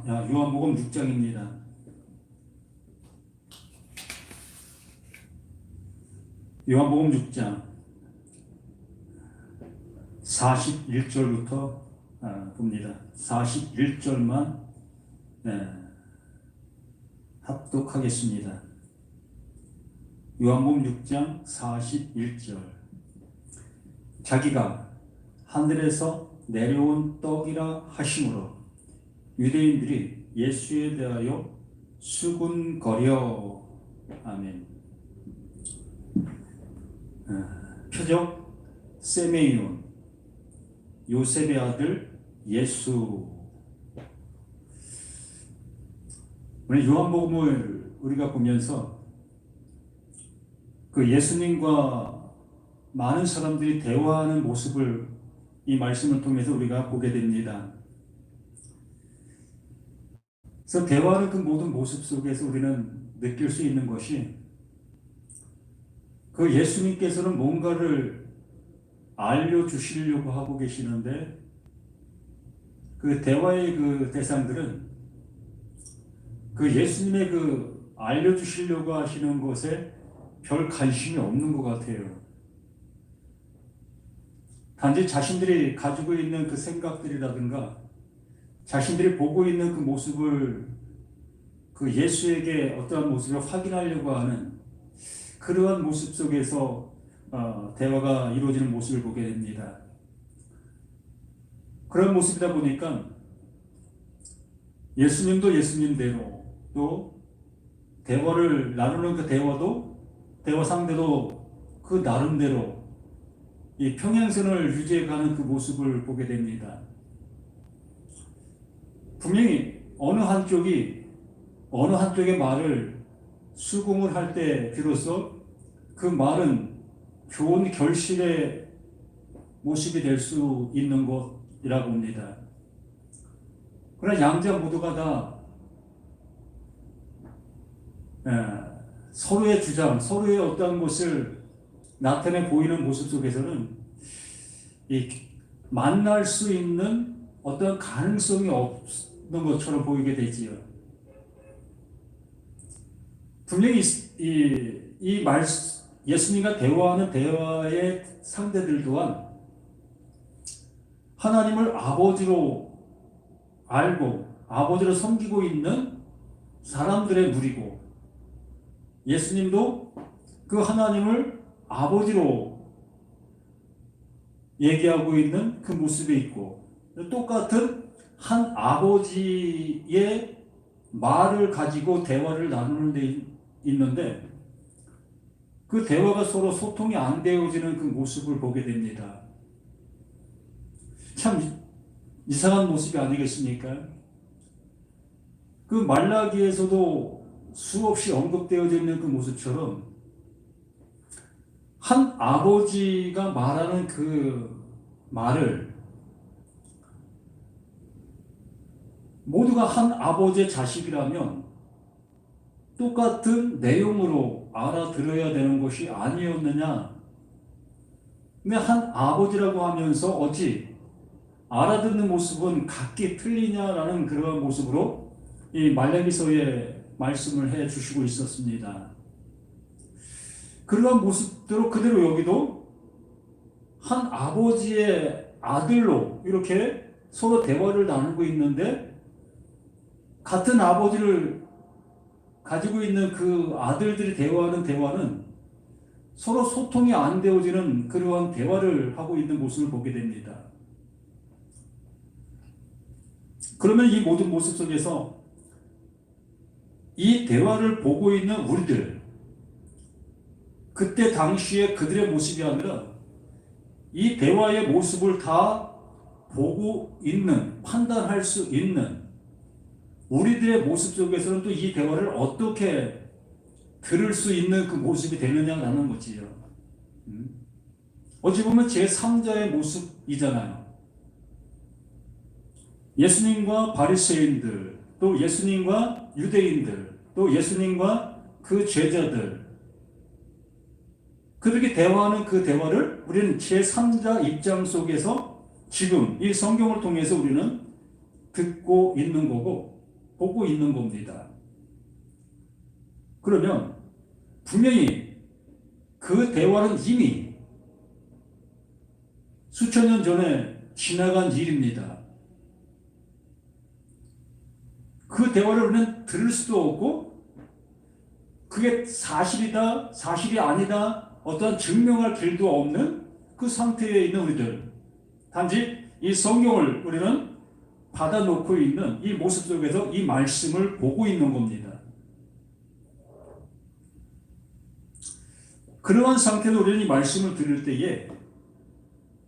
요한복음 6장입니다. 요한복음 6장 41절부터 봅니다. 41절만 합독하겠습니다. 요한복음 6장 41절. 자기가 하늘에서 내려온 떡이라 하심으로 유대인들이 예수에 대하여 수군거려. 아멘. 표적 세메이온, 요셉의 아들 예수. 오늘 요한복음을 우리가 보면서 그 예수님과 많은 사람들이 대화하는 모습을 이 말씀을 통해서 우리가 보게 됩니다. 그래서 대화하는 그 모든 모습 속에서 우리는 느낄 수 있는 것이, 그 예수님께서는 뭔가를 알려주시려고 하고 계시는데, 그 대화의 그 대상들은 그 예수님의 그 알려주시려고 하시는 것에 별 관심이 없는 것 같아요. 단지 자신들이 가지고 있는 그 생각들이라든가 자신들이 보고 있는 그 모습을, 그 예수에게 어떠한 모습을 확인하려고 하는 그러한 모습 속에서 대화가 이루어지는 모습을 보게 됩니다. 그런 모습이다 보니까 예수님도 예수님대로, 또 대화를 나누는 그 대화 상대도 그 나름대로 이 평행선을 유지해가는 그 모습을 보게 됩니다. 분명히 어느 한쪽의 말을 수긍을 할 때 비로소 그 말은 좋은 결실의 모습이 될 수 있는 것이라고 봅니다. 그러나 양자 모두가 다 서로의 주장, 서로의 어떠한 것을 나타내 보이는 모습 속에서는 이 만날 수 있는 어떤 가능성이 없는 것처럼 보이게 되지요. 분명히 예수님과 대화하는 대화의 상대들 또한 하나님을 아버지로 알고 아버지로 섬기고 있는 사람들의 무리고, 예수님도 그 하나님을 아버지로 얘기하고 있는 그 모습에 있고, 똑같은 한 아버지의 말을 가지고 대화를 나누는 데 있는데, 그 대화가 서로 소통이 안 되어지는 그 모습을 보게 됩니다. 참 이상한 모습이 아니겠습니까? 그 말라기에서도 수없이 언급되어져 있는 그 모습처럼 한 아버지가 말하는 그 말을 모두가 한 아버지의 자식이라면 똑같은 내용으로 알아들어야 되는 것이 아니었느냐. 근데 한 아버지라고 하면서 어찌 알아듣는 모습은 각기 틀리냐라는 그런 모습으로 이 말라기서에 말씀을 해 주시고 있었습니다. 그러한 모습대로 그대로 여기도 한 아버지의 아들로 이렇게 서로 대화를 나누고 있는데, 같은 아버지를 가지고 있는 그 아들들이 대화하는 대화는 서로 소통이 안 되어지는 그러한 대화를 하고 있는 모습을 보게 됩니다. 그러면 이 모든 모습 속에서 이 대화를 보고 있는 우리들, 그때 당시에 그들의 모습이 아니라 이 대화의 모습을 다 보고 있는, 판단할 수 있는 우리들의 모습 속에서는 또 이 대화를 어떻게 들을 수 있는 그 모습이 되느냐라는 거지요. 어찌 보면 제3자의 모습이잖아요. 예수님과 바리새인들, 또 예수님과 유대인들, 또 예수님과 그 제자들, 그렇게 대화하는 그 대화를 우리는 제3자 입장 속에서 지금 이 성경을 통해서 우리는 듣고 있는 거고, 보고 있는 겁니다. 그러면 분명히 그 대화는 이미 수천 년 전에 지나간 일입니다. 그 대화를 우리는 들을 수도 없고 그게 사실이다, 사실이 아니다, 어떤 증명할 길도 없는 그 상태에 있는 우리들. 단지 이 성경을 우리는 받아놓고 있는 이 모습 속에서 이 말씀을 보고 있는 겁니다. 그러한 상태로 우리는 이 말씀을 들을 때에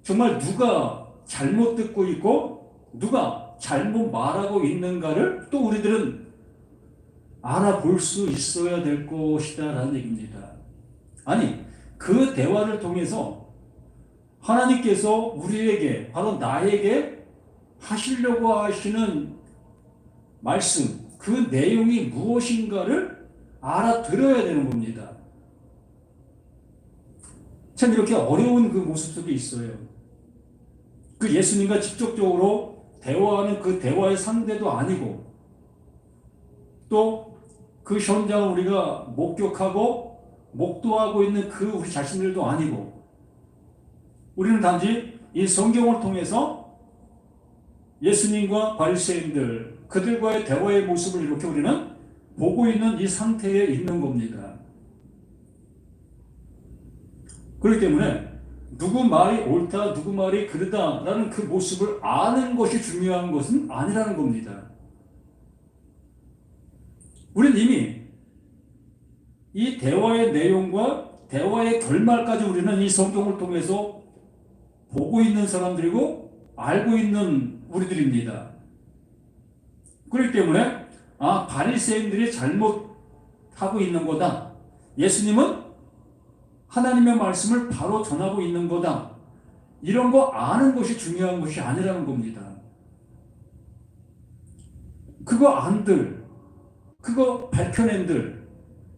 정말 누가 잘못 듣고 있고 누가 잘못 말하고 있는가를 또 우리들은 알아볼 수 있어야 될 것이다 라는 얘기입니다. 아니, 그 대화를 통해서 하나님께서 우리에게, 바로 나에게 하시려고 하시는 말씀, 그 내용이 무엇인가를 알아들어야 되는 겁니다. 참 이렇게 어려운 그 모습 속에 있어요. 그 예수님과 직접적으로 대화하는 그 대화의 상대도 아니고 또 그 현장을 우리가 목격하고 목도하고 있는 그 우리 자신들도 아니고 우리는 단지 이 성경을 통해서 예수님과 바리새인들 그들과의 대화의 모습을 이렇게 우리는 보고 있는 이 상태에 있는 겁니다. 그렇기 때문에 누구 말이 옳다, 누구 말이 그르다라는 그 모습을 아는 것이 중요한 것은 아니라는 겁니다. 우리는 이미 이 대화의 내용과 대화의 결말까지 우리는 이 성경을 통해서 보고 있는 사람들이고 알고 있는 우리들입니다. 그렇기 때문에 바리새인들이 잘못하고 있는 거다. 예수님은 하나님의 말씀을 바로 전하고 있는 거다. 이런 거 아는 것이 중요한 것이 아니라는 겁니다. 그거 안들, 그거 밝혀낸들,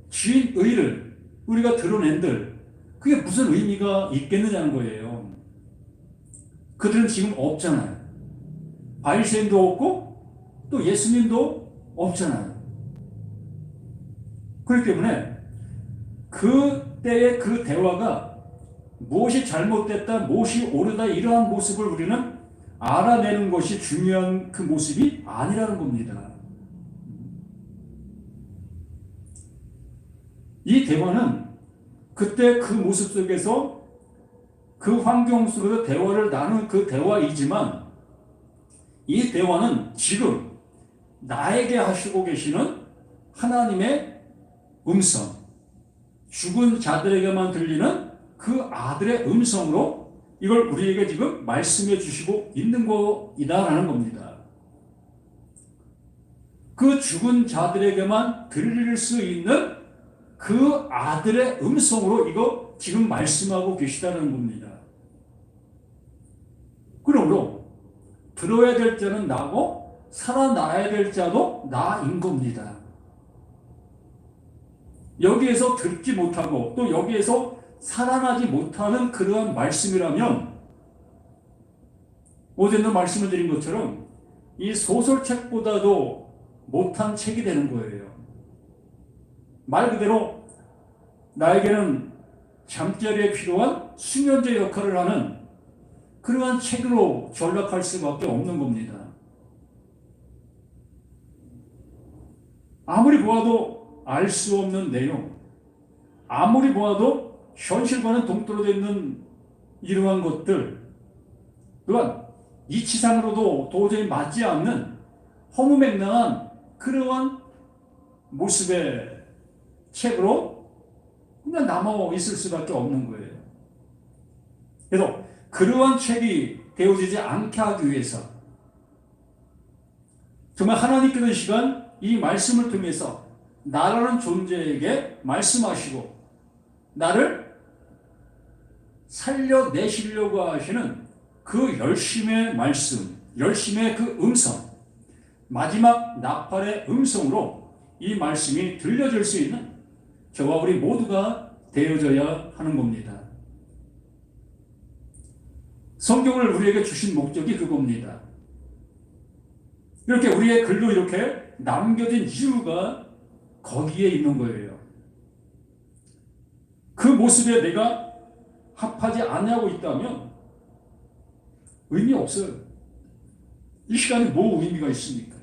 주인의를 우리가 드러낸들, 그게 무슨 의미가 있겠느냐는 거예요. 그들은 지금 없잖아요. 바리새인도 없고 또 예수님도 없잖아요. 그렇기 때문에 그때의 그 대화가 무엇이 잘못됐다, 무엇이 옳다 이러한 모습을 우리는 알아내는 것이 중요한 그 모습이 아니라는 겁니다. 이 대화는 그때 그 모습 속에서 그 환경 속에서 대화를 나눈 그 대화이지만 이 대화는 지금 나에게 하시고 계시는 하나님의 음성, 죽은 자들에게만 들리는 그 아들의 음성으로 이걸 우리에게 지금 말씀해 주시고 있는 거이다라는 겁니다. 그 죽은 자들에게만 들릴 수 있는 그 아들의 음성으로 이거 지금 말씀하고 계시다는 겁니다. 그러므로 들어야 될 자는 나고 살아나야 될 자도 나인 겁니다. 여기에서 듣지 못하고 또 여기에서 살아나지 못하는 그러한 말씀이라면 어제도 말씀을 드린 것처럼 이 소설책보다도 못한 책이 되는 거예요. 말 그대로 나에게는 잠자리에 필요한 수면제 역할을 하는 그러한 책으로 전락할 수밖에 없는 겁니다. 아무리 보아도 알 수 없는 내용, 아무리 보아도 현실과는 동떨어져 있는 이러한 것들, 또한 이치상으로도 도저히 맞지 않는 허무맹랑한 그러한 모습의 책으로 그냥 남아 있을 수밖에 없는 거예요. 그래서 그러한 책이 되어지지 않게 하기 위해서 정말 하나님께서 이 시간 이 말씀을 통해서 나라는 존재에게 말씀하시고 나를 살려내시려고 하시는 그 열심의 말씀, 열심의 그 음성, 마지막 나팔의 음성으로 이 말씀이 들려질 수 있는 저와 우리 모두가 되어져야 하는 겁니다. 성경을 우리에게 주신 목적이 그겁니다. 이렇게 우리의 글로 이렇게 남겨진 이유가 거기에 있는 거예요. 그 모습에 내가 합하지 않냐고 있다면 의미 없어요. 이 시간에 뭐 의미가 있습니까?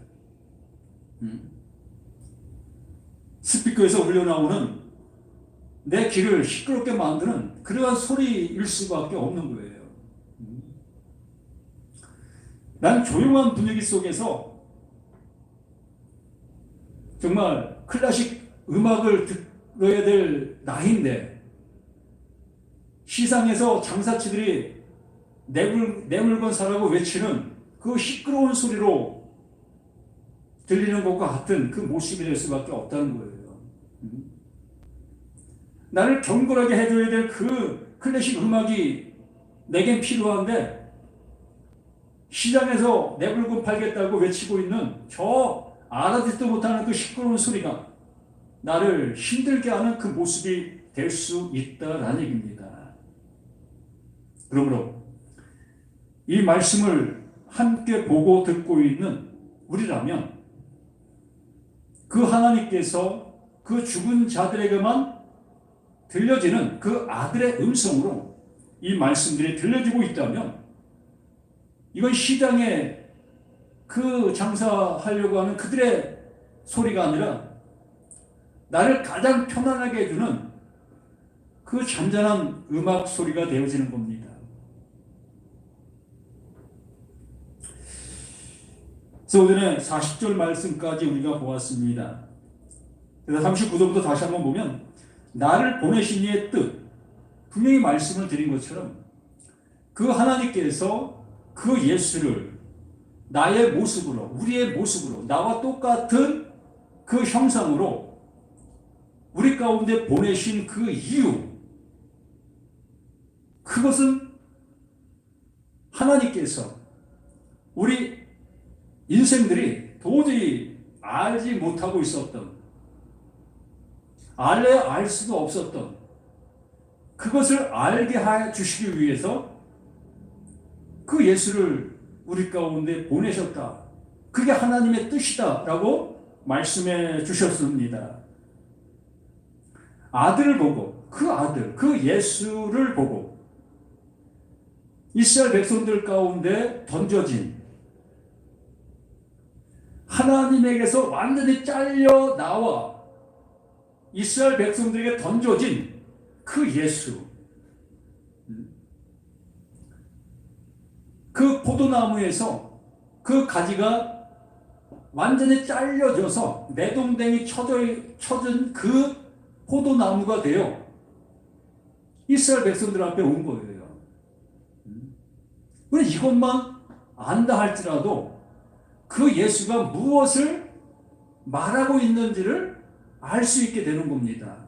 스피커에서 흘러나오는 내 귀를 시끄럽게 만드는 그러한 소리일 수밖에 없는 거예요. 난 조용한 분위기 속에서 정말 클래식 음악을 들어야 될 나이인데 시상에서 장사치들이 내 물건 사라고 외치는 그 시끄러운 소리로 들리는 것과 같은 그 모습이 될 수밖에 없다는 거예요. 나를 경건하게 해줘야 될 그 클래식 음악이 내겐 필요한데 시장에서 내 물건 팔겠다고 외치고 있는 저 알아듣지도 못하는 그 시끄러운 소리가 나를 힘들게 하는 그 모습이 될 수 있다라는 얘기입니다. 그러므로 이 말씀을 함께 보고 듣고 있는 우리라면 그 하나님께서 그 죽은 자들에게만 들려지는 그 아들의 음성으로 이 말씀들이 들려지고 있다면 이건 시장에 그 장사하려고 하는 그들의 소리가 아니라 나를 가장 편안하게 해주는 그 잔잔한 음악 소리가 되어지는 겁니다. 그래서 오늘은 40절 말씀까지 우리가 보았습니다. 그래서 39절부터 다시 한번 보면 나를 보내신 이의 뜻, 분명히 말씀을 드린 것처럼 그 하나님께서 그 예수를 나의 모습으로, 우리의 모습으로, 나와 똑같은 그 형상으로 우리 가운데 보내신 그 이유, 그것은 하나님께서 우리 인생들이 도저히 알지 못하고 있었던, 알래야 알 수도 없었던 그것을 알게 해 주시기 위해서 그 예수를 우리 가운데 보내셨다. 그게 하나님의 뜻이다라고 말씀해 주셨습니다. 아들을 보고, 그 아들, 그 예수를 보고 이스라엘 백성들 가운데 던져진, 하나님에게서 완전히 잘려 나와 이스라엘 백성들에게 던져진 그 예수, 그 포도나무에서 그 가지가 완전히 잘려져서 내동댕이 쳐진 그 포도나무가 되어 이스라엘 백성들 앞에 온 거예요. 우리 이것만 안다 할지라도 그 예수가 무엇을 말하고 있는지를 알 수 있게 되는 겁니다.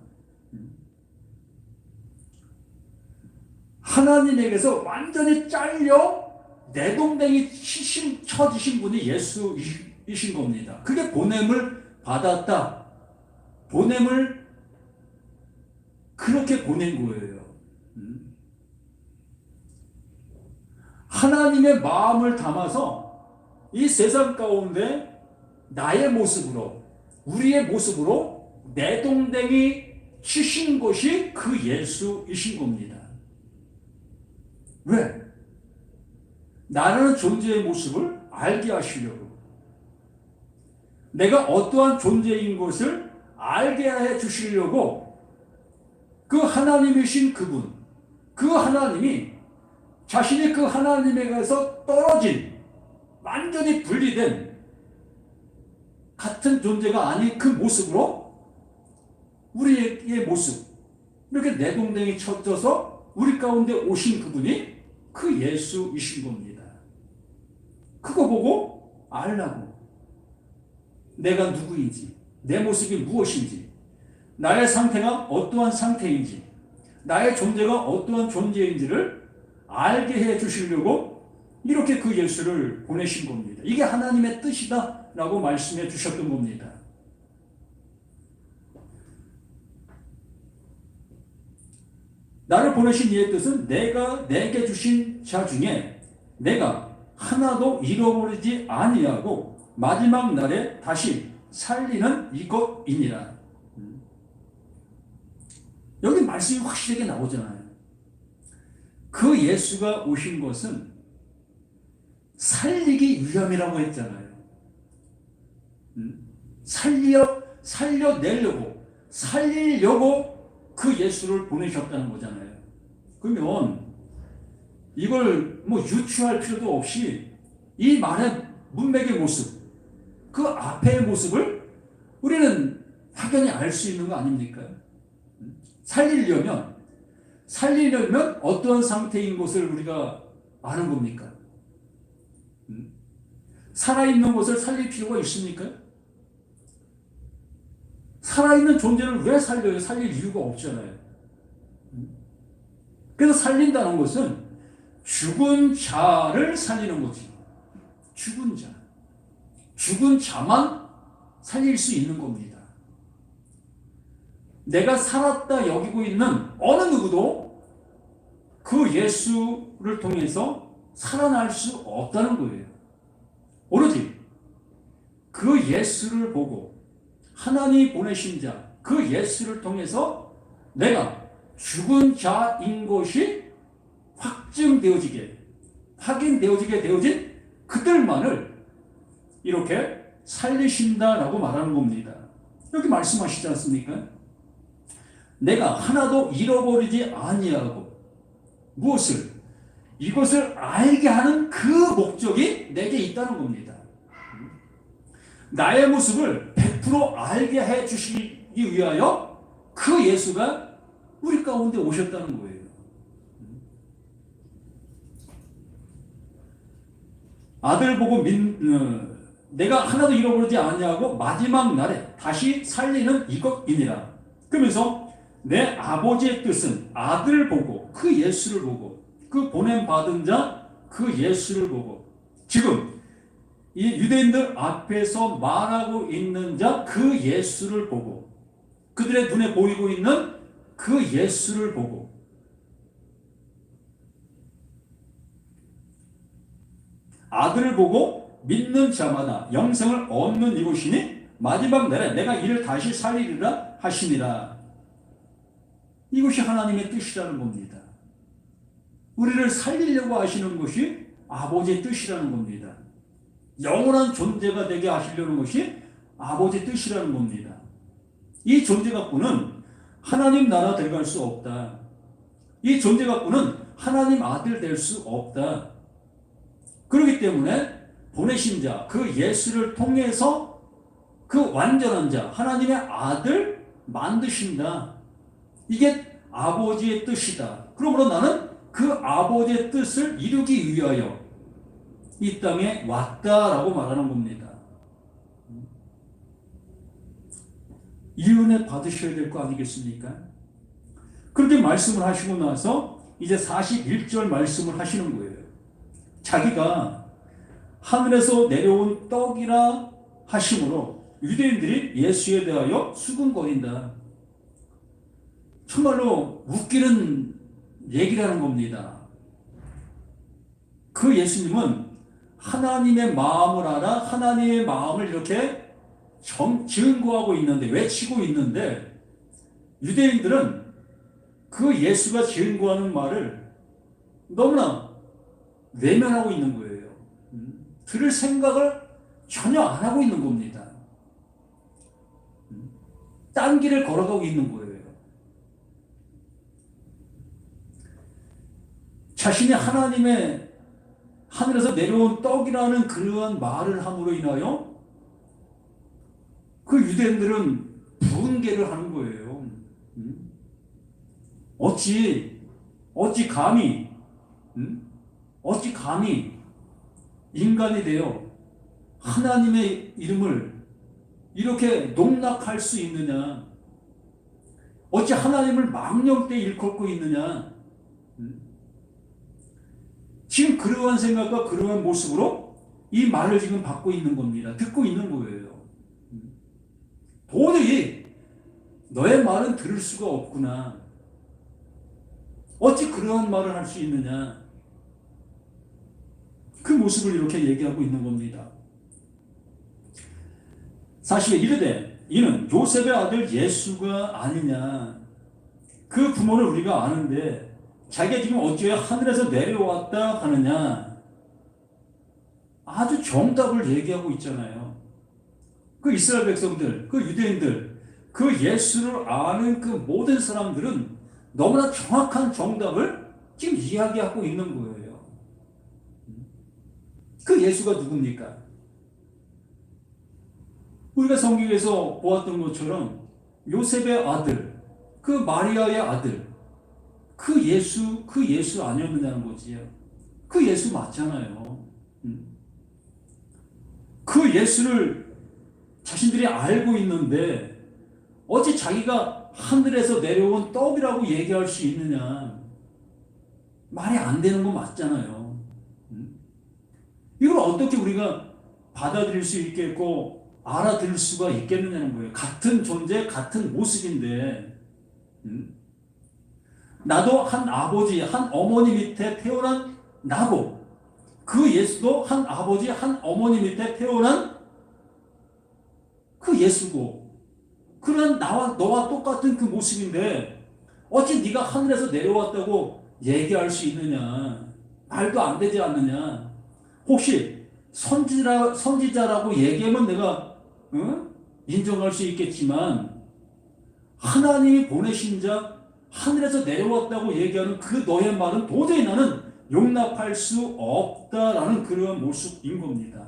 하나님에게서 완전히 잘려 내동댕이 쳐지신 분이 예수이신 겁니다. 그게 보냄을 받았다. 보냄을 그렇게 보낸 거예요. 하나님의 마음을 담아서 이 세상 가운데 나의 모습으로, 우리의 모습으로 내동댕이 치신 것이 그 예수이신 겁니다. 왜? 나라는 존재의 모습을 알게 하시려고, 내가 어떠한 존재인 것을 알게 해 주시려고 그 하나님이신 그분, 그 하나님이 자신이 그 하나님에게서 떨어진, 완전히 분리된 같은 존재가 아닌 그 모습으로 우리의 모습, 이렇게 내동댕이 쳐져서 우리 가운데 오신 그분이 그 예수이신 겁니다. 그거 보고 알라고, 내가 누구인지, 내 모습이 무엇인지, 나의 상태가 어떠한 상태인지, 나의 존재가 어떠한 존재인지를 알게 해 주시려고 이렇게 그 예수를 보내신 겁니다. 이게 하나님의 뜻이다 라고 말씀해 주셨던 겁니다. 나를 보내신 이의 뜻은 내가 내게 주신 자 중에 내가 하나도 잃어버리지 아니하고 마지막 날에 다시 살리는 이것이니라. 여기 말씀이 확실하게 나오잖아요. 그 예수가 오신 것은 살리기 위함이라고 했잖아요. 살려내려고, 살리려고 그 예수를 보내셨다는 거잖아요. 그러면 이걸 뭐 유추할 필요도 없이 이 말의 문맥의 모습, 그 앞의 모습을 우리는 확연히 알 수 있는 거 아닙니까? 살리려면 어떤 상태인 것을 우리가 아는 겁니까? 살아있는 것을 살릴 필요가 있습니까? 살아있는 존재를 왜 살려요? 살릴 이유가 없잖아요. 그래서 살린다는 것은 죽은 자를 살리는 거지. 죽은 자만 살릴 수 있는 겁니다. 내가 살았다 여기고 있는 어느 누구도 그 예수를 통해서 살아날 수 없다는 거예요. 오로지 그 예수를 보고 하나님이 보내신 자, 그 예수를 통해서 내가 죽은 자인 것이 확인되어지게 되어진 그들만을 이렇게 살리신다라고 말하는 겁니다. 여기 말씀하시지 않습니까? 내가 하나도 잃어버리지 아니하고 무엇을? 이것을 알게 하는 그 목적이 내게 있다는 겁니다. 나의 모습을 100% 알게 해 주시기 위하여 그 예수가 우리 가운데 오셨다는 거예요. 아들 보고 내가 하나도 잃어버리지 아니하고 마지막 날에 다시 살리는 이것이니라. 그러면서 내 아버지의 뜻은 아들 보고 그 예수를 보고 그 보냄받은 자 그 예수를 보고 지금 이 유대인들 앞에서 말하고 있는 자 그 예수를 보고 그들의 눈에 보이고 있는 그 예수를 보고 아들을 보고 믿는 자마다 영생을 얻는 이것이니 마지막 날에 내가 이를 다시 살리리라 하시니라. 이것이 하나님의 뜻이라는 겁니다. 우리를 살리려고 하시는 것이 아버지의 뜻이라는 겁니다. 영원한 존재가 되게 하시려는 것이 아버지의 뜻이라는 겁니다. 이 존재 갖고는 하나님 나라 들어갈 수 없다. 이 존재 갖고는 하나님 아들 될 수 없다. 그렇기 때문에 보내신 자, 그 예수를 통해서 그 완전한 자, 하나님의 아들 만드신다. 이게 아버지의 뜻이다. 그러므로 나는 그 아버지의 뜻을 이루기 위하여 이 땅에 왔다라고 말하는 겁니다. 이 은혜 받으셔야 될 거 아니겠습니까? 그렇게 말씀을 하시고 나서 이제 41절 말씀을 하시는 거예요. 자기가 하늘에서 내려온 떡이라 하심으로 유대인들이 예수에 대하여 수군거린다. 정말로 웃기는 얘기라는 겁니다. 그 예수님은 하나님의 마음을 알아 하나님의 마음을 이렇게 증거하고 있는데, 외치고 있는데 유대인들은 그 예수가 증거하는 말을 너무나 외면하고 있는 거예요. 들을 생각을 전혀 안 하고 있는 겁니다. 딴 길을 걸어가고 있는 거예요. 자신이 하나님의 하늘에서 내려온 떡이라는 그러한 말을 함으로 인하여 그 유대인들은 분개를 하는 거예요. 어찌 감히 인간이 되어 하나님의 이름을 이렇게 농락할 수 있느냐? 어찌 하나님을 망령되이 일컫고 있느냐? 지금 그러한 생각과 그러한 모습으로 이 말을 지금 받고 있는 겁니다. 듣고 있는 거예요. 도저히 너의 말은 들을 수가 없구나. 어찌 그러한 말을 할 수 있느냐? 그 모습을 이렇게 얘기하고 있는 겁니다. 40에 이르되 이는 요셉의 아들 예수가 아니냐. 그 부모를 우리가 아는데 자기가 지금 어찌해 하늘에서 내려왔다 하느냐. 아주 정답을 얘기하고 있잖아요. 그 이스라엘 백성들, 그 유대인들, 그 예수를 아는 그 모든 사람들은 너무나 정확한 정답을 지금 이야기하고 있는 거예요. 그 예수가 누굽니까? 우리가 성경에서 보았던 것처럼 요셉의 아들, 그 마리아의 아들, 그 예수 아니었느냐는 거지요. 그 예수 맞잖아요. 그 예수를 자신들이 알고 있는데 어찌 자기가 하늘에서 내려온 떡이라고 얘기할 수 있느냐. 말이 안 되는 거 맞잖아요. 이걸 어떻게 우리가 받아들일 수 있겠고 알아들을 수가 있겠느냐는 거예요. 같은 존재, 같은 모습인데 나도 한 아버지, 한 어머니 밑에 태어난 나고 그 예수도 한 아버지, 한 어머니 밑에 태어난 그 예수고 그런 너와 똑같은 그 모습인데 어찌 네가 하늘에서 내려왔다고 얘기할 수 있느냐. 말도 안 되지 않느냐. 혹시 선지자라고 얘기하면 내가 인정할 수 있겠지만 하나님이 보내신 자 하늘에서 내려왔다고 얘기하는 그 너의 말은 도저히 나는 용납할 수 없다라는 그런 모습인 겁니다.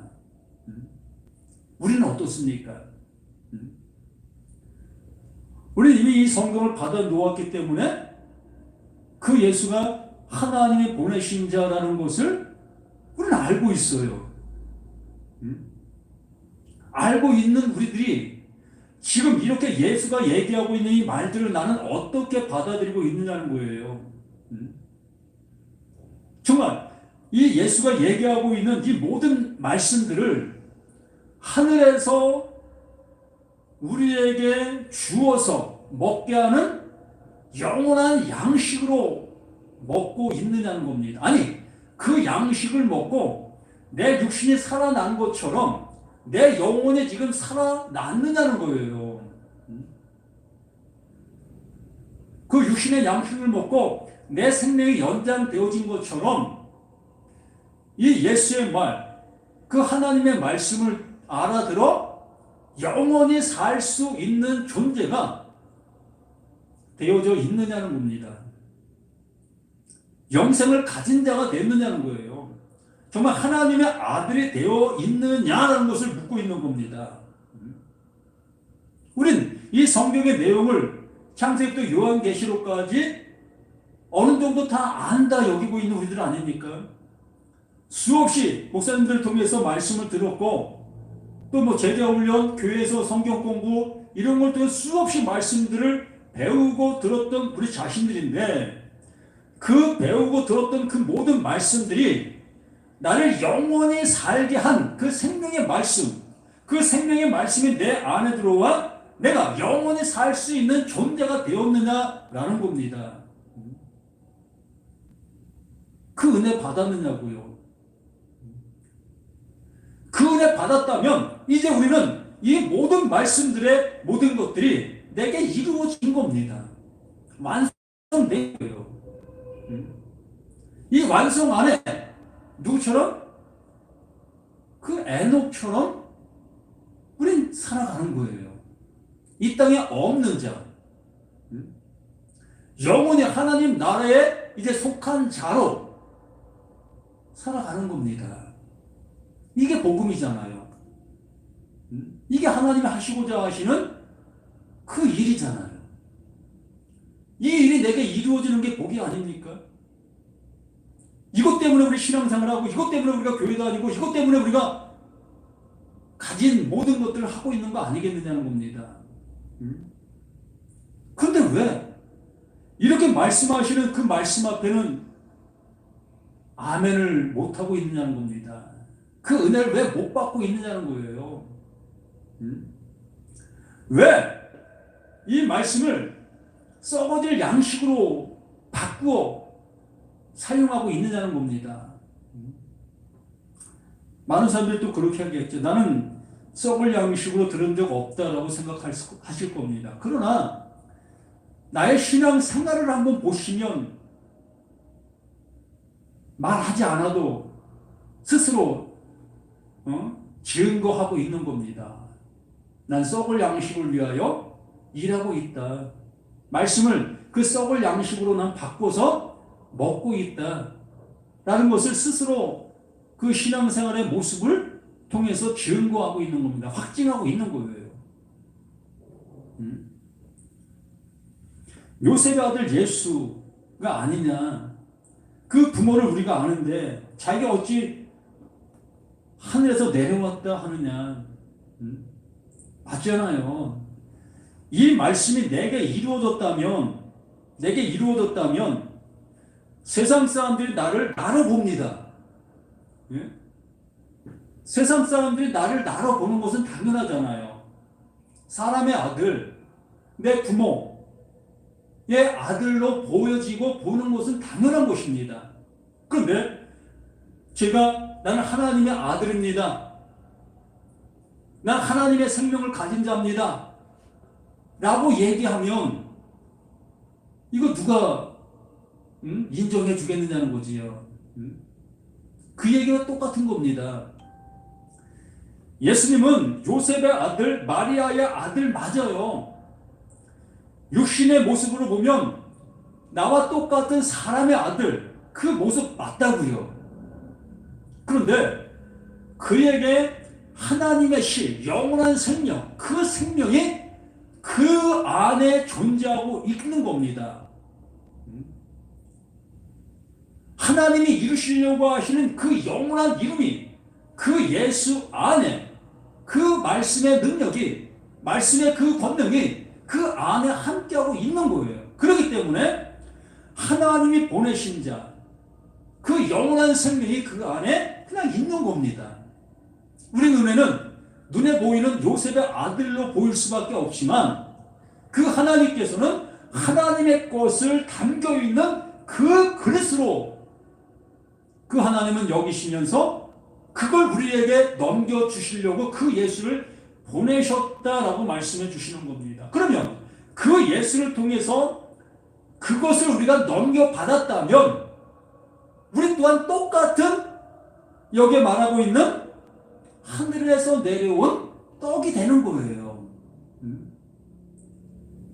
우리는 어떻습니까? 우리는 이미 이 성경을 받아 놓았기 때문에 그 예수가 하나님이 보내신 자라는 것을 우리는 알고 있어요. 알고 있는 우리들이 지금 이렇게 예수가 얘기하고 있는 이 말들을 나는 어떻게 받아들이고 있느냐는 거예요. 정말 이 예수가 얘기하고 있는 이 모든 말씀들을 하늘에서 우리에게 주어서 먹게 하는 영원한 양식으로 먹고 있느냐는 겁니다. 아니, 그 양식을 먹고 내 육신이 살아난 것처럼 내 영혼이 지금 살아났느냐는 거예요. 그 육신의 양식을 먹고 내 생명이 연장되어진 것처럼 이 예수의 말, 그 하나님의 말씀을 알아들어 영원히 살 수 있는 존재가 되어져 있느냐는 겁니다. 영생을 가진 자가 됐느냐는 거예요. 정말 하나님의 아들이 되어 있느냐라는 것을 묻고 있는 겁니다. 우린 이 성경의 내용을 창세기부터 요한계시록까지 어느 정도 다 안다 여기고 있는 우리들 아닙니까? 수없이 목사님들 통해서 말씀을 들었고 또 뭐 제자훈련, 교회에서 성경 공부 이런 걸 통해 수없이 말씀들을 배우고 들었던 우리 자신들인데 그 배우고 들었던 그 모든 말씀들이 나를 영원히 살게 한 그 생명의 말씀, 그 생명의 말씀이 내 안에 들어와 내가 영원히 살 수 있는 존재가 되었느냐라는 겁니다. 그 은혜 받았느냐고요. 그 은혜 받았다면 이제 우리는 이 모든 말씀들의 모든 것들이 내게 이루어진 겁니다. 완성된 거예요. 이 완성 안에 누구처럼? 그 에녹처럼 우린 살아가는 거예요. 이 땅에 없는 자, 영원히 하나님 나라에 이제 속한 자로 살아가는 겁니다. 이게 복음이잖아요. 이게 하나님이 하시고자 하시는 그 일이잖아요. 이 일이 내게 이루어지는 게 복이 아닙니까? 이것 때문에 우리 신앙생활하고 이것 때문에 우리가 교회 다니고 이것 때문에 우리가 가진 모든 것들을 하고 있는 거 아니겠느냐는 겁니다. 그런데 왜 이렇게 말씀하시는 그 말씀 앞에는 아멘을 못하고 있느냐는 겁니다. 그 은혜를 왜 못 받고 있느냐는 거예요. 왜 이 말씀을 썩어질 양식으로 바꾸어 사용하고 있느냐는 겁니다. 많은 사람들이 또 그렇게 하겠죠. 나는 썩을 양식으로 들은 적 없다라고 생각하실 겁니다. 그러나 나의 신앙 생활을 한번 보시면 말하지 않아도 스스로 증거하고 있는 겁니다. 난 썩을 양식을 위하여 일하고 있다. 말씀을 그 썩을 양식으로 난 바꿔서 먹고 있다. 라는 것을 스스로 그 신앙생활의 모습을 통해서 증거하고 있는 겁니다. 확증하고 있는 거예요. 요셉의 아들 예수가 아니냐. 그 부모를 우리가 아는데 자기가 어찌 하늘에서 내려왔다 하느냐. 맞잖아요. 이 말씀이 내게 이루어졌다면 세상 사람들이 나를 나로 봅니다. 예? 세상 사람들이 나를 나로 보는 것은 당연하잖아요. 사람의 아들, 내 부모의 아들로 보여지고 보는 것은 당연한 것입니다. 그런데 나는 하나님의 아들입니다. 난 하나님의 생명을 가진 자입니다. 라고 얘기하면 이거 누가 인정해 주겠느냐는 거지요. 그 얘기가 똑같은 겁니다. 예수님은 요셉의 아들, 마리아의 아들 맞아요. 육신의 모습으로 보면 나와 똑같은 사람의 아들, 그 모습 맞다고요. 그런데 그에게 하나님의 실, 영원한 생명, 그 생명이 그 안에 존재하고 있는 겁니다. 하나님이 이루시려고 하시는 그 영원한 이름이 그 예수 안에, 그 말씀의 능력이, 말씀의 그 권능이 그 안에 함께하고 있는 거예요. 그렇기 때문에 하나님이 보내신 자, 그 영원한 생명이 그 안에 그냥 있는 겁니다. 우리 눈에 보이는 요셉의 아들로 보일 수밖에 없지만 그 하나님께서는 하나님의 것을 담겨있는 그 그릇으로 그 하나님은 여기시면서 그걸 우리에게 넘겨주시려고 그 예수를 보내셨다라고 말씀해 주시는 겁니다. 그러면 그 예수를 통해서 그것을 우리가 넘겨받았다면 우리 또한 똑같은 여기에 말하고 있는 하늘에서 내려온 떡이 되는 거예요.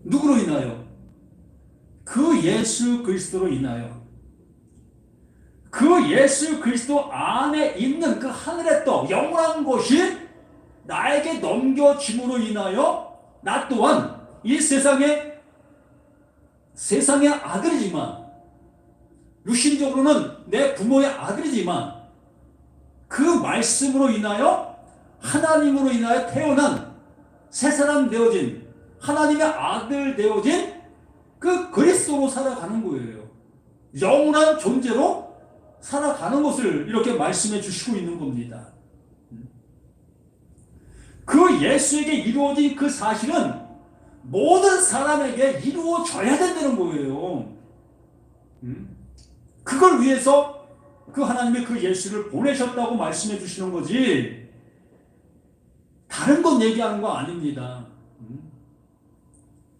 누구로 인하여? 그 예수 그리스도로 인하여. 그 예수 그리스도 안에 있는 그 하늘의 떡, 영원한 것이 나에게 넘겨짐으로 인하여 나 또한 이 세상의 아들이지만, 육신적으로는 내 부모의 아들이지만 그 말씀으로 인하여 하나님으로 인하여 태어난 새 사람 되어진 하나님의 아들 되어진 그 그리스도로 살아가는 거예요. 영원한 존재로 살아가는 것을 이렇게 말씀해 주시고 있는 겁니다. 그 예수에게 이루어진 그 사실은 모든 사람에게 이루어져야 된다는 거예요. 그걸 위해서 그 하나님의 그 예수를 보내셨다고 말씀해 주시는 거지 다른 것 얘기하는 거 아닙니다.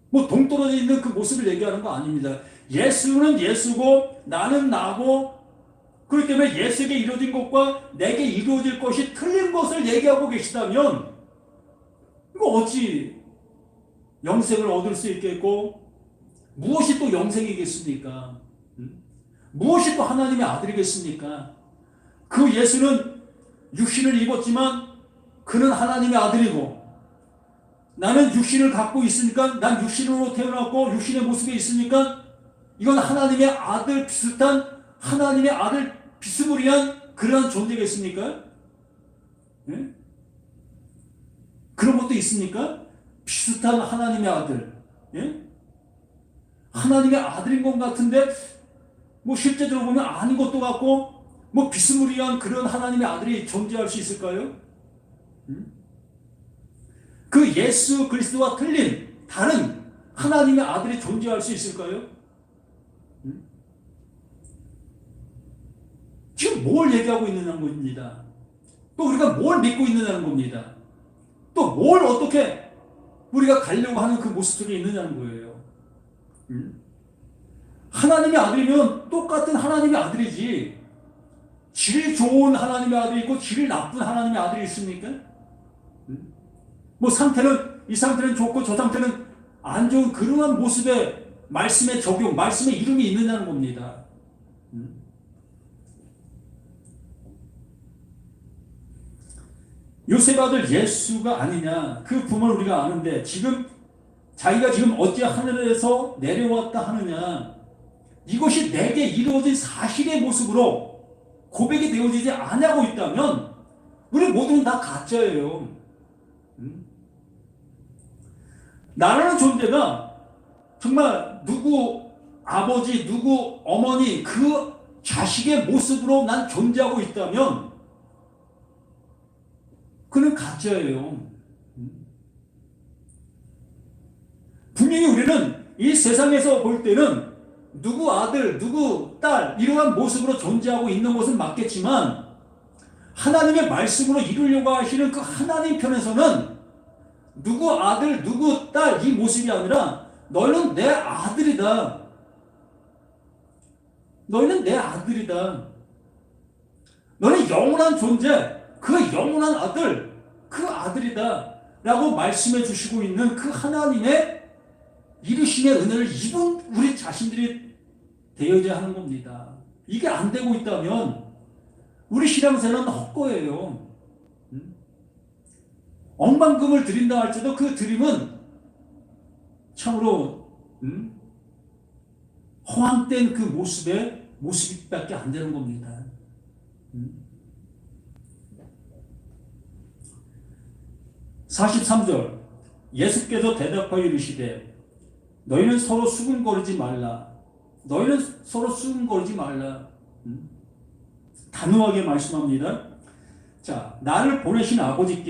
뭐 동떨어져 있는 그 모습을 얘기하는 거 아닙니다. 예수는 예수고 나는 나고, 그렇기 때문에 예수에게 이루어진 것과 내게 이루어질 것이 틀린 것을 얘기하고 계시다면 이거 어찌 영생을 얻을 수 있겠고, 무엇이 또 영생이겠습니까? 무엇이 또 하나님의 아들이겠습니까? 그 예수는 육신을 입었지만 그는 하나님의 아들이고, 나는 육신을 갖고 있으니까, 난 육신으로 태어났고 육신의 모습에 있으니까 이건 하나님의 아들 비슷한, 하나님의 아들 비스무리한 그러한 존재겠습니까? 네? 그런 것도 있습니까? 비슷한 하나님의 아들, 예? 하나님의 아들인 것 같은데 뭐 실제적으로 보면 아닌 것도 같고, 뭐 비스무리한 그런 하나님의 아들이 존재할 수 있을까요? 그 예수 그리스도와 틀린 다른 하나님의 아들이 존재할 수 있을까요? 지금 뭘 얘기하고 있느냐는 겁니다. 또 우리가 뭘 믿고 있느냐는 겁니다. 또 뭘 어떻게 우리가 가려고 하는 그 모습들이 있느냐는 거예요. 하나님의 아들이면 똑같은 하나님의 아들이지, 질 좋은 하나님의 아들이 있고 질 나쁜 하나님의 아들이 있습니까? 뭐 이 상태는 좋고 저 상태는 안 좋은 그러한 모습의 말씀의 적용, 말씀의 이름이 있느냐는 겁니다. 요셉 아들 예수가 아니냐, 그 부분을 우리가 아는데 자기가 지금 어찌 하늘에서 내려왔다 하느냐, 이것이 내게 이루어진 사실의 모습으로 고백이 되어지지 않고 있다면 우리 모두는 다 가짜예요. 나라는 존재가 정말 누구 아버지, 누구 어머니 그 자식의 모습으로 난 존재하고 있다면 그는 가짜예요. 분명히 우리는 이 세상에서 볼 때는 누구 아들, 누구 딸 이러한 모습으로 존재하고 있는 것은 맞겠지만 하나님의 말씀으로 이루려고 하시는 그 하나님 편에서는 누구 아들, 누구 딸 이 모습이 아니라 너희는 내 아들이다. 너희는 내 아들이다. 너는 영원한 존재, 그 영원한 아들, 그 아들이다 라고 말씀해 주시고 있는 그 하나님의 이루심의 은혜를 입은 우리 자신들이 되어야 하는 겁니다. 이게 안 되고 있다면 우리 신앙생활은 헛거예요. 억만금을 드린다 할지도 그 드림은 참으로 허황된 그 모습밖에 안 되는 겁니다. 43절 예수께서 대답하여 이르시되 너희는 서로 수군거리지 말라. 너희는 서로 수군거리지 말라. 단호하게 말씀합니다. 자, 나를 보내신 아버지,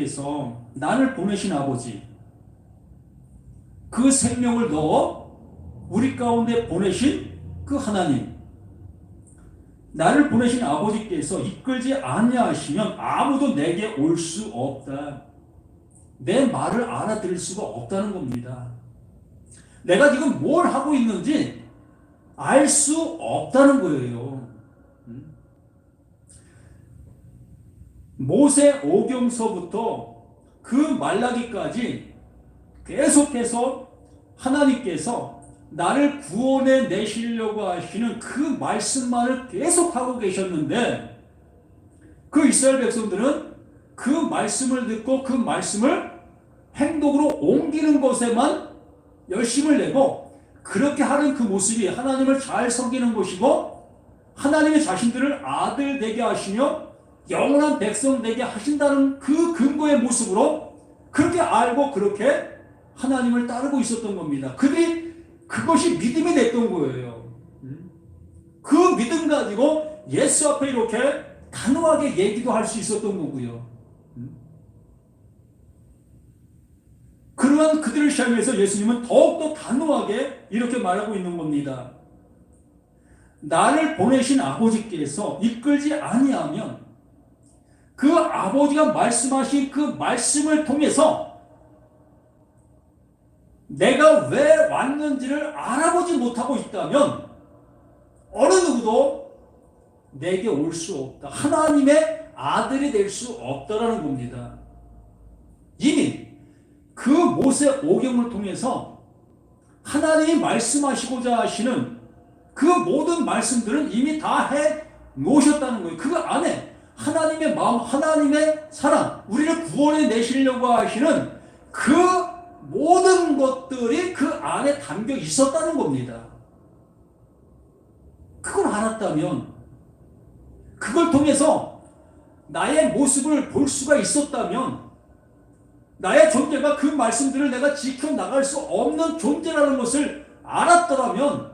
그 생명을 넣어 우리 가운데 보내신 그 하나님, 나를 보내신 아버지께서 이끌지 아니하시면 아무도 내게 올 수 없다. 내 말을 알아들을 수가 없다는 겁니다. 내가 지금 뭘 하고 있는지 알 수 없다는 거예요. 모세 오경서부터 그 말라기까지 계속해서 하나님께서 나를 구원해 내시려고 하시는 그 말씀만을 계속하고 계셨는데 그 이스라엘 백성들은 그 말씀을 듣고 그 말씀을 행동으로 옮기는 것에만 열심을 내고 그렇게 하는 그 모습이 하나님을 잘 섬기는 것이고 하나님의 자신들을 아들 되게 하시며 영원한 백성 되게 하신다는 그 근거의 모습으로 그렇게 알고 그렇게 하나님을 따르고 있었던 겁니다. 그것이 믿음이 됐던 거예요. 그 믿음 가지고 예수 앞에 이렇게 단호하게 얘기도 할 수 있었던 거고요. 그러한 그들을 향해서 예수님은 더욱더 단호하게 이렇게 말하고 있는 겁니다. 나를 보내신 아버지께서 이끌지 아니하면 그 아버지가 말씀하신 그 말씀을 통해서 내가 왜 왔는지를 알아보지 못하고 있다면 어느 누구도 내게 올 수 없다. 하나님의 아들이 될 수 없다라는 겁니다. 이미 그 모세 오경을 통해서 하나님이 말씀하시고자 하시는 그 모든 말씀들은 이미 다 해 놓으셨다는 거예요. 그 안에 하나님의 마음, 하나님의 사랑, 우리를 구원해 내시려고 하시는 그 모든 것들이 그 안에 담겨 있었다는 겁니다. 그걸 알았다면 그걸 통해서 나의 모습을 볼 수가 있었다면 나의 존재가 그 말씀들을 내가 지켜나갈 수 없는 존재라는 것을 알았더라면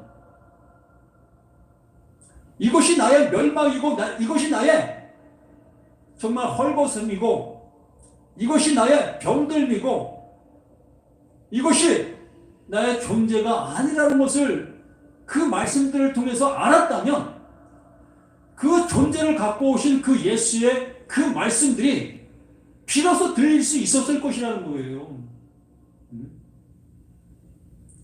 이것이 나의 멸망이고 이것이 나의 정말 헐벗음이고 이것이 나의 병들미고 이것이 나의 존재가 아니라는 것을 그 말씀들을 통해서 알았다면 그 존재를 갖고 오신 그 예수의 그 말씀들이 비로소 들릴 수 있었을 것이라는 거예요.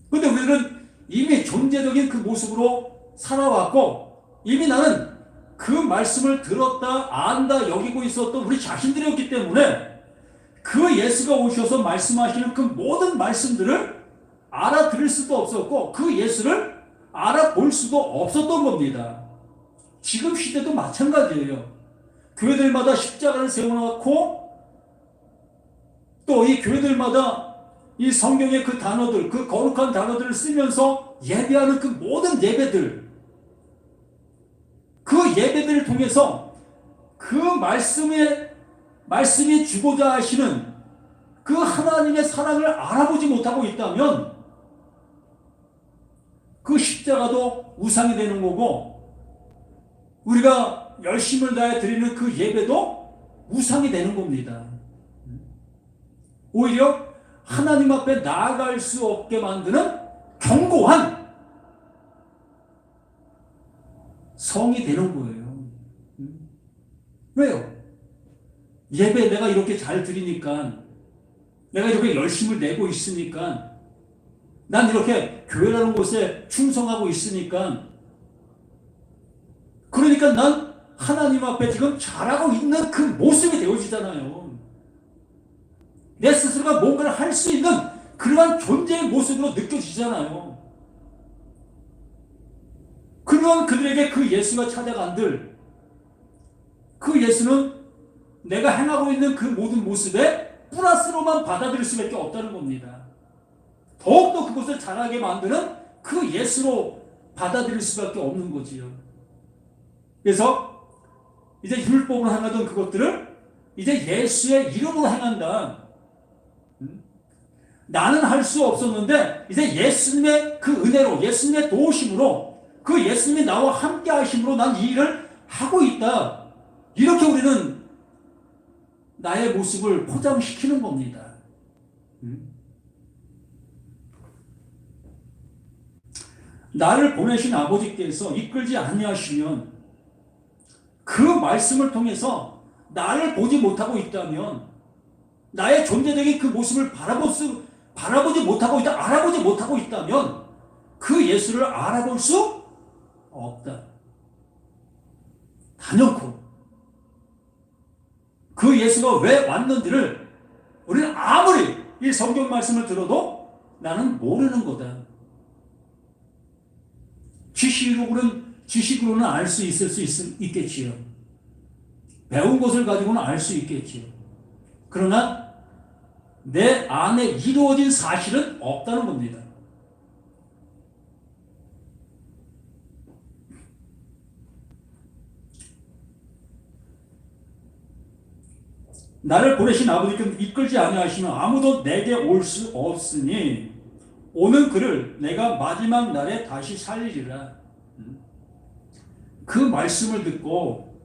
그런데 우리는 이미 존재적인 그 모습으로 살아왔고, 이미 나는 그 말씀을 들었다, 안다, 여기고 있었던 우리 자신들이었기 때문에 그 예수가 오셔서 말씀하시는 그 모든 말씀들을 알아들을 수도 없었고, 그 예수를 알아볼 수도 없었던 겁니다. 지금 시대도 마찬가지예요. 교회들마다 십자가를 세워놓고, 또 이 교회들마다 이 성경의 그 단어들, 그 거룩한 단어들을 쓰면서 예배하는 그 모든 예배들, 그 예배들을 통해서 그 말씀이 주고자 하시는 그 하나님의 사랑을 알아보지 못하고 있다면 그 십자가도 우상이 되는 거고, 우리가 열심을 다해 드리는 그 예배도 우상이 되는 겁니다. 오히려 하나님 앞에 나아갈 수 없게 만드는 견고한 성이 되는 거예요. 왜요? 예배 내가 이렇게 잘 드리니까, 내가 이렇게 열심을 내고 있으니까, 난 이렇게 교회라는 곳에 충성하고 있으니까, 그러니까 난 하나님 앞에 지금 잘하고 있는 그 모습이 되어지잖아요. 내 스스로가 뭔가를 할 수 있는 그러한 존재의 모습으로 느껴지잖아요. 그러한 그들에게 그 예수가 찾아간들, 그 예수는 내가 행하고 있는 그 모든 모습에 플러스로만 받아들일 수밖에 없다는 겁니다. 더욱더 그것을 잘하게 만드는 그 예수로 받아들일 수밖에 없는 거지요. 그래서 이제 율법으로 행하던 그것들을 이제 예수의 이름으로 행한다. 나는 할 수 없었는데 이제 예수님의 그 은혜로, 예수님의 도우심으로, 그 예수님이 나와 함께 하심으로 난 이 일을 하고 있다. 이렇게 우리는 나의 모습을 포장시키는 겁니다. 나를 보내신 아버지께서 이끌지 아니하시면, 그 말씀을 통해서 나를 보지 못하고 있다면, 나의 존재적인 그 모습을 바라보지 못하고 있다, 알아보지 못하고 있다면 그 예수를 알아볼 수 없다. 단연코 그 예수가 왜 왔는지를 우리는 아무리 이 성경 말씀을 들어도 나는 모르는 거다. 지식으로는 알 수 있겠지요. 배운 것을 가지고는 알 수 있겠지요. 그러나 내 안에 이루어진 사실은 없다는 겁니다. 나를 보내신 아버지께서 이끌지 아니하시면 아무도 내게 올 수 없으니 오는 그를 내가 마지막 날에 다시 살리리라. 그 말씀을 듣고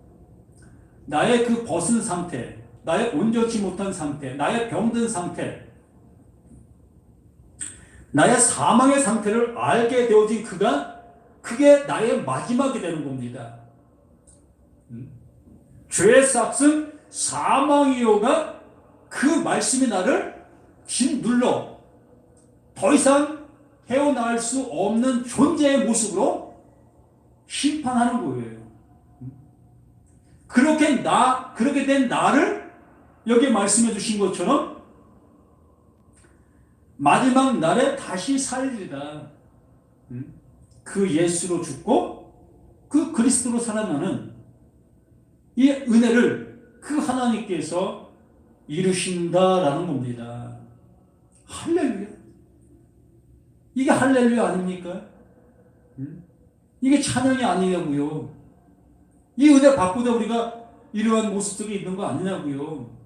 나의 그 벗은 상태, 나의 온전치 못한 상태, 나의 병든 상태, 나의 사망의 상태를 알게 되어진 그게 나의 마지막이 되는 겁니다. 죄의 삭은 사망이요가 그 말씀이 나를 짓눌러 더 이상 헤어나올 수 없는 존재의 모습으로 심판하는 거예요. 그렇게 된 나를 여기 말씀해 주신 것처럼 마지막 날에 다시 살리리라. 그 예수로 죽고 그 그리스도로 살아나는 이 은혜를 그 하나님께서 이루신다라는 겁니다. 할렐루야. 이게 할렐루야 아닙니까? 이게 찬양이 아니냐고요. 이 은혜 받고자 우리가 이러한 모습 속에 있는 거 아니냐고요.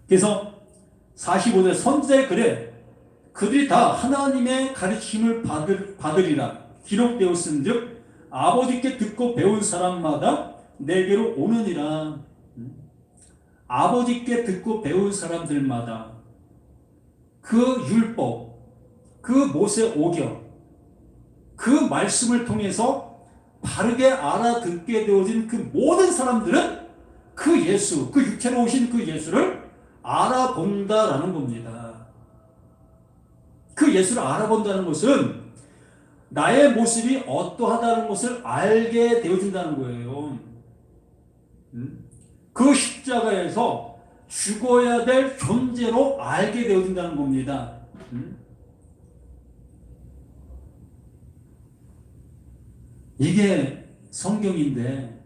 그래서 45절 선지자의 글에 그들이 다 하나님의 가르침을 받으리라 기록되었은즉 아버지께 듣고 배운 사람마다 내게로 오느니라. 아버지께 듣고 배운 사람들마다 그 율법, 그 모세 오경, 그 말씀을 통해서 바르게 알아듣게 되어진 그 모든 사람들은 그 예수, 그 육체로 오신 그 예수를 알아본다라는 겁니다. 그 예수를 알아본다는 것은 나의 모습이 어떠하다는 것을 알게 되어준다는 거예요. 그 십자가에서 죽어야 될 존재로 알게 되어준다는 겁니다. 이게 성경인데,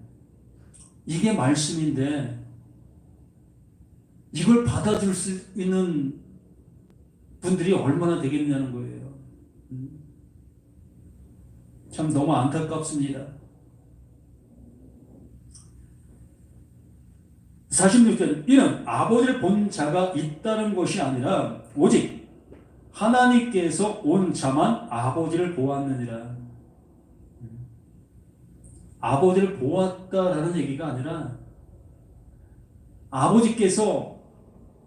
이게 말씀인데, 이걸 받아줄 수 있는 분들이 얼마나 되겠냐는 거예요. 참 너무 안타깝습니다. 46절, 이는 아버지를 본 자가 있다는 것이 아니라 오직 하나님께서 온 자만 아버지를 보았느니라. 아버지를 보았다라는 얘기가 아니라 아버지께서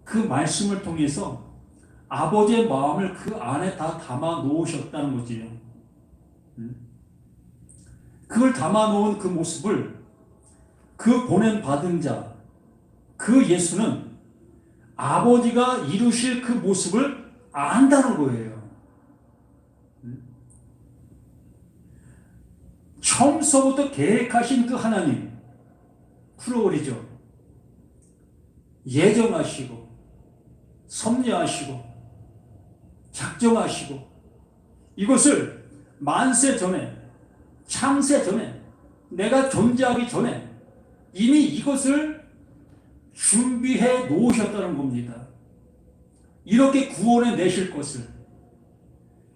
그 말씀을 통해서 아버지의 마음을 그 안에 다 담아 놓으셨다는 거지요. 그걸 담아 놓은 그 모습을 그 보낸 받은 자, 그 예수는 아버지가 이루실 그 모습을 안다는 거예요. 처음서부터 계획하신 그 하나님, 풀어버리죠. 예정하시고, 섭리하시고, 작정하시고, 이것을 만세 전에, 창세 전에, 내가 존재하기 전에 이미 이것을 준비해 놓으셨다는 겁니다. 이렇게 구원해 내실 것을,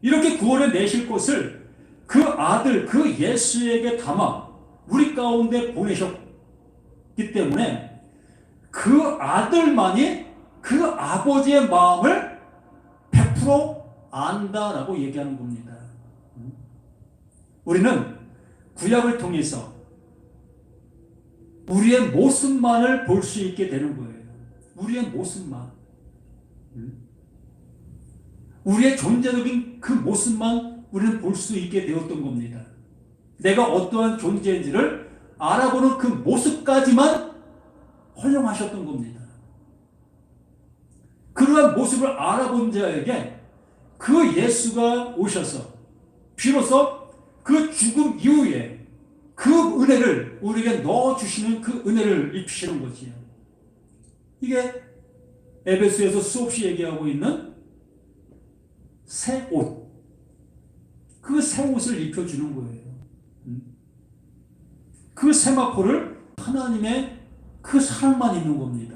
이렇게 구원해 내실 것을 그 아들, 그 예수에게 담아 우리 가운데 보내셨기 때문에 그 아들만이 그 아버지의 마음을 100% 안다라고 얘기하는 겁니다. 우리는 구약을 통해서 우리의 모습만을 볼 수 있게 되는 거예요. 우리의 모습만. 우리의 존재적인 그 모습만 우리는 볼 수 있게 되었던 겁니다. 내가 어떠한 존재인지를 알아보는 그 모습까지만 허용하셨던 겁니다. 그러한 모습을 알아본 자에게 그 예수가 오셔서 비로소 그 죽음 이후에 그 은혜를 우리에게 넣어주시는 그 은혜를 입히시는 거지요. 이게 에베소에서 수없이 얘기하고 있는 새 옷. 그 새 옷을 입혀주는 거예요. 그 세마포를 하나님의 그 사랑만 있는 겁니다.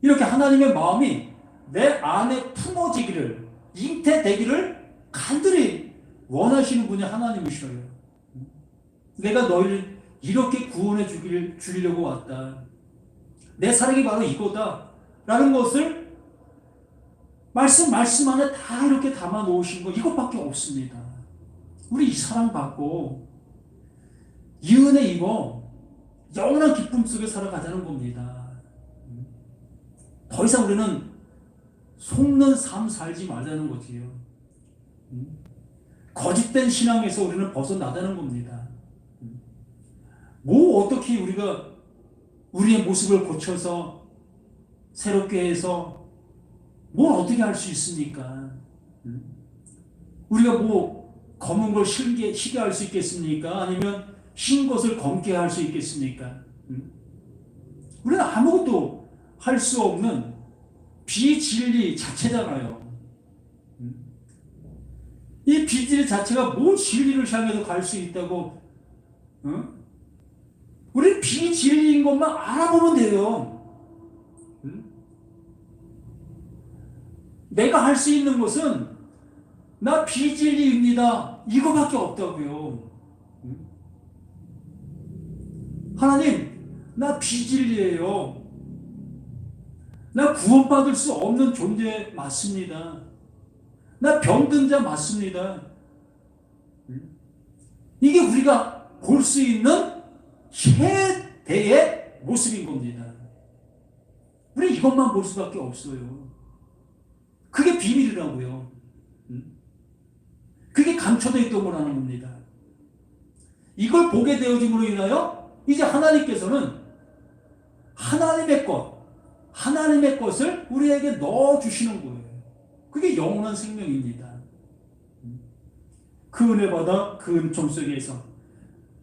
이렇게 하나님의 마음이 내 안에 품어지기를, 잉태되기를 간절히 원하시는 분이 하나님이셔요. 내가 너희를 이렇게 구원해 주려고 왔다. 내 사랑이 바로 이거다. 라는 것을 말씀 안에 다 이렇게 담아 놓으신 거 이것밖에 없습니다. 우리 이 사랑 받고 이 은혜 입어 영원한 기쁨 속에 살아가자는 겁니다. 더 이상 우리는 속는 삶 살지 말자는 거지요. 거짓된 신앙에서 우리는 벗어나자는 겁니다. 뭐 어떻게 우리가 우리의 모습을 고쳐서 새롭게 해서 뭘 어떻게 할 수 있습니까? 우리가 뭐 검은 걸 희게 할 수 있겠습니까? 아니면 흰 것을 검게 할 수 있겠습니까? 우리는 아무것도 할 수 없는 비진리 자체잖아요. 이 비진리 자체가 뭔 진리를 향해서 갈 수 있다고? 우리는 비진리인 것만 알아보면 돼요. 내가 할 수 있는 것은 나 비진리입니다. 이거밖에 없다고요. 하나님, 나 비진리예요. 나 구원받을 수 없는 존재 맞습니다. 나 병든 자 맞습니다. 이게 우리가 볼 수 있는 최대의 모습인 겁니다. 우리 이것만 볼 수밖에 없어요. 그게 비밀이라고요. 그게 감춰져 있던 거라는 겁니다. 이걸 보게 되어짐으로 인하여 이제 하나님께서는 하나님의 것을 우리에게 넣어주시는 거예요. 그게 영원한 생명입니다. 그 은혜 받아 그 은총 속에서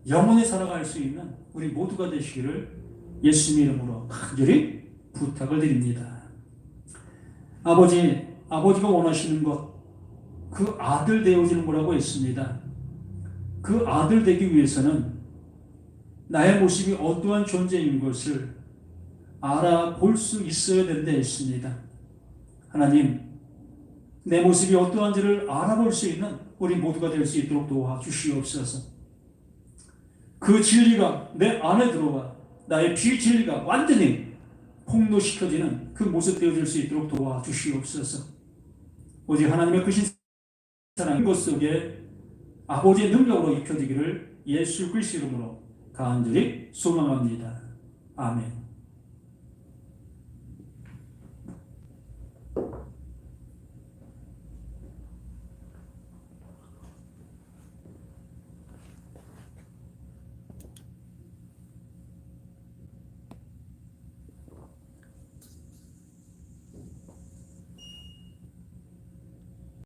영원히 살아갈 수 있는 우리 모두가 되시기를 예수님 이름으로 간절히 부탁을 드립니다. 아버지가 원하시는 것, 그 아들 되어지는 거라고 했습니다. 그 아들 되기 위해서는 나의 모습이 어떠한 존재인 것을 알아볼 수 있어야 된다 했습니다. 하나님, 내 모습이 어떠한지를 알아볼 수 있는 우리 모두가 될 수 있도록 도와주시옵소서. 그 진리가 내 안에 들어와 나의 비진리가 완전히 폭로시켜지는 그 모습 되어질 수 있도록 도와주시옵소서. 오직 하나님의 크신 사랑 것 속에 아버지의 능력으로 입혀지기를 예수 그리스도 이름으로 간절히 소망합니다. 아멘.